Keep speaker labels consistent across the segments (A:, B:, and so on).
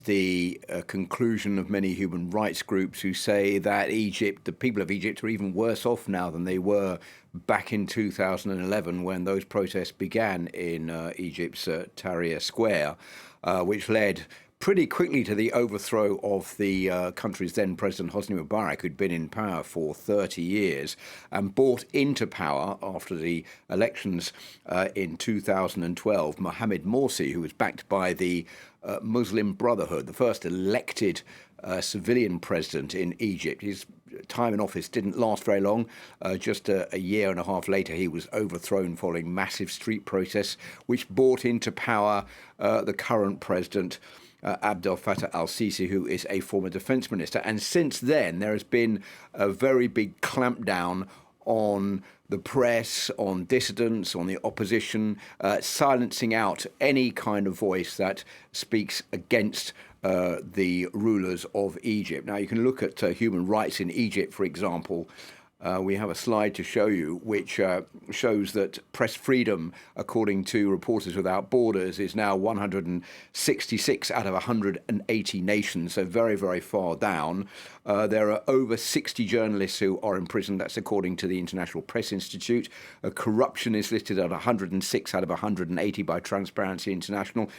A: the conclusion of many human rights groups who say that Egypt, the people of Egypt, are even worse off now than they were back in 2011 when those protests began in Egypt's Tahrir Square, which led pretty quickly to the overthrow of the country's then President Hosni Mubarak, who'd been in power for 30 years and brought into power after the elections in 2012 Mohamed Morsi, who was backed by the Muslim Brotherhood, the first elected civilian president in Egypt. His time in office didn't last very long. Just a year and a half later, he was overthrown following massive street protests, which brought into power the current president, Abdel Fattah al-Sisi, who is a former defense minister. And since then, there has been a very big clampdown on the press, on dissidents, on the opposition, silencing out any kind of voice that speaks against the rulers of Egypt. Now, you can look at human rights in Egypt, for example. We have a slide to show you which shows that press freedom, according to Reporters Without Borders, is now 166 out of 180 nations, so very, very far down. There are over 60 journalists who are imprisoned. That's according to the International Press Institute. Corruption is listed at 106 out of 180 by Transparency International.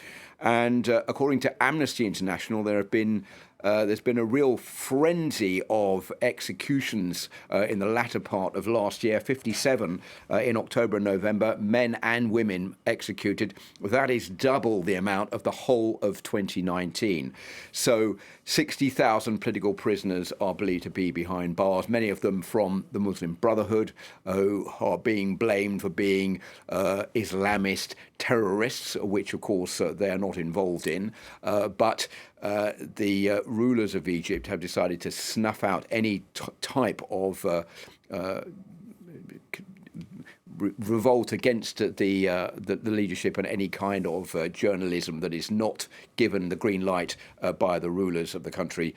A: And according to Amnesty International, there's been a real frenzy of executions in the latter part of last year, 57 in October and November, men and women executed. That is double the amount of the whole of 2019. So 60,000 political prisoners are believed to be behind bars, many of them from the Muslim Brotherhood, who are being blamed for being Islamist terrorists, which, of course, they are not involved in. But the rulers of Egypt have decided to snuff out any type of revolt against the leadership and any kind of journalism that is not given the green light by the rulers of the country.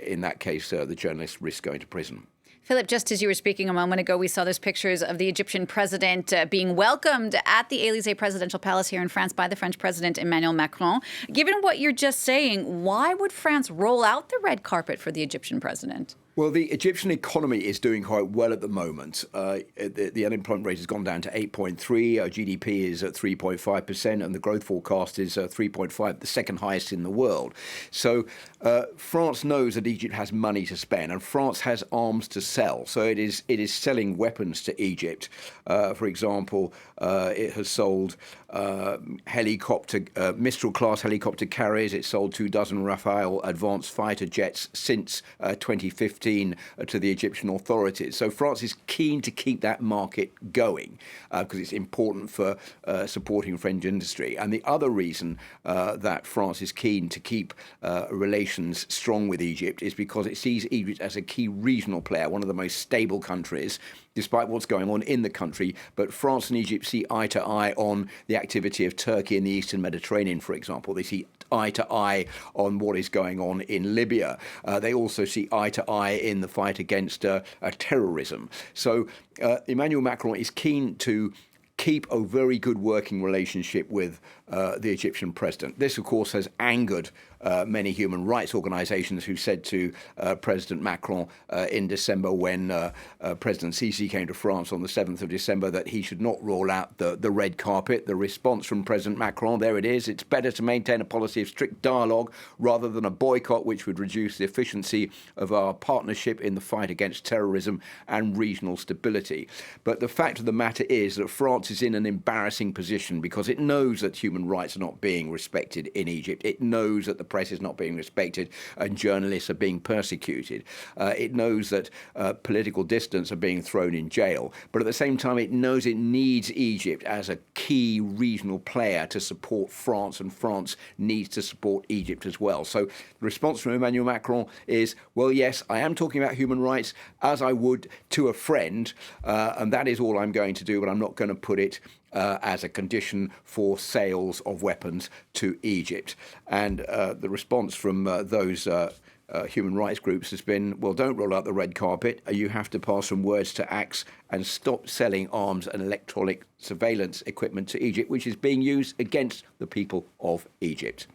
A: In that case, the journalists risk going to prison.
B: Philip, just as you were speaking a moment ago, we saw those pictures of the Egyptian president being welcomed at the Élysée presidential palace here in France by the French president Emmanuel Macron. Given what you're just saying, why would France roll out the red carpet for the Egyptian president?
A: Well, the Egyptian economy is doing quite well at the moment. The unemployment rate has gone down to 8.3%, GDP is at 3.5%, and the growth forecast is 3.5%, the second highest in the world. So France knows that Egypt has money to spend, and France has arms to sell. So it is selling weapons to Egypt. For example, it has sold Mistral-class helicopter carriers. It sold 24 Rafale advanced fighter jets since 2015 to the Egyptian authorities. So France is keen to keep that market going because it's important for supporting French industry. And the other reason that France is keen to keep relations strong with Egypt is because it sees Egypt as a key regional player, one of the most stable countries, despite what's going on in the country. But France and Egypt see eye to eye on the activity of Turkey in the Eastern Mediterranean, for example. They see eye to eye on what is going on in Libya. They also see eye to eye in the fight against terrorism. So Emmanuel Macron is keen to keep a very good working relationship with the Egyptian president. This, of course, has angered many human rights organizations who said to President Macron in December when President Sisi came to France on the 7th of December that he should not roll out the red carpet. The response from President Macron, there it is. It's better to maintain a policy of strict dialogue rather than a boycott, which would reduce the efficiency of our partnership in the fight against terrorism and regional stability. But the fact of the matter is that France is in an embarrassing position because it knows that human rights are not being respected in Egypt. It knows that the press is not being respected and journalists are being persecuted. It knows that political dissidents are being thrown in jail. But at the same time, it knows it needs Egypt as a key regional player to support France, and France needs to support Egypt as well. So the response from Emmanuel Macron is, well, yes, I am talking about human rights as I would to a friend, and that is all I'm going to do, but I'm not going to put it as a condition for sales of weapons to Egypt. And the response from those human rights groups has been, well, don't roll out the red carpet. You have to pass from words to acts and stop selling arms and electronic surveillance equipment to Egypt, which is being used against the people of Egypt.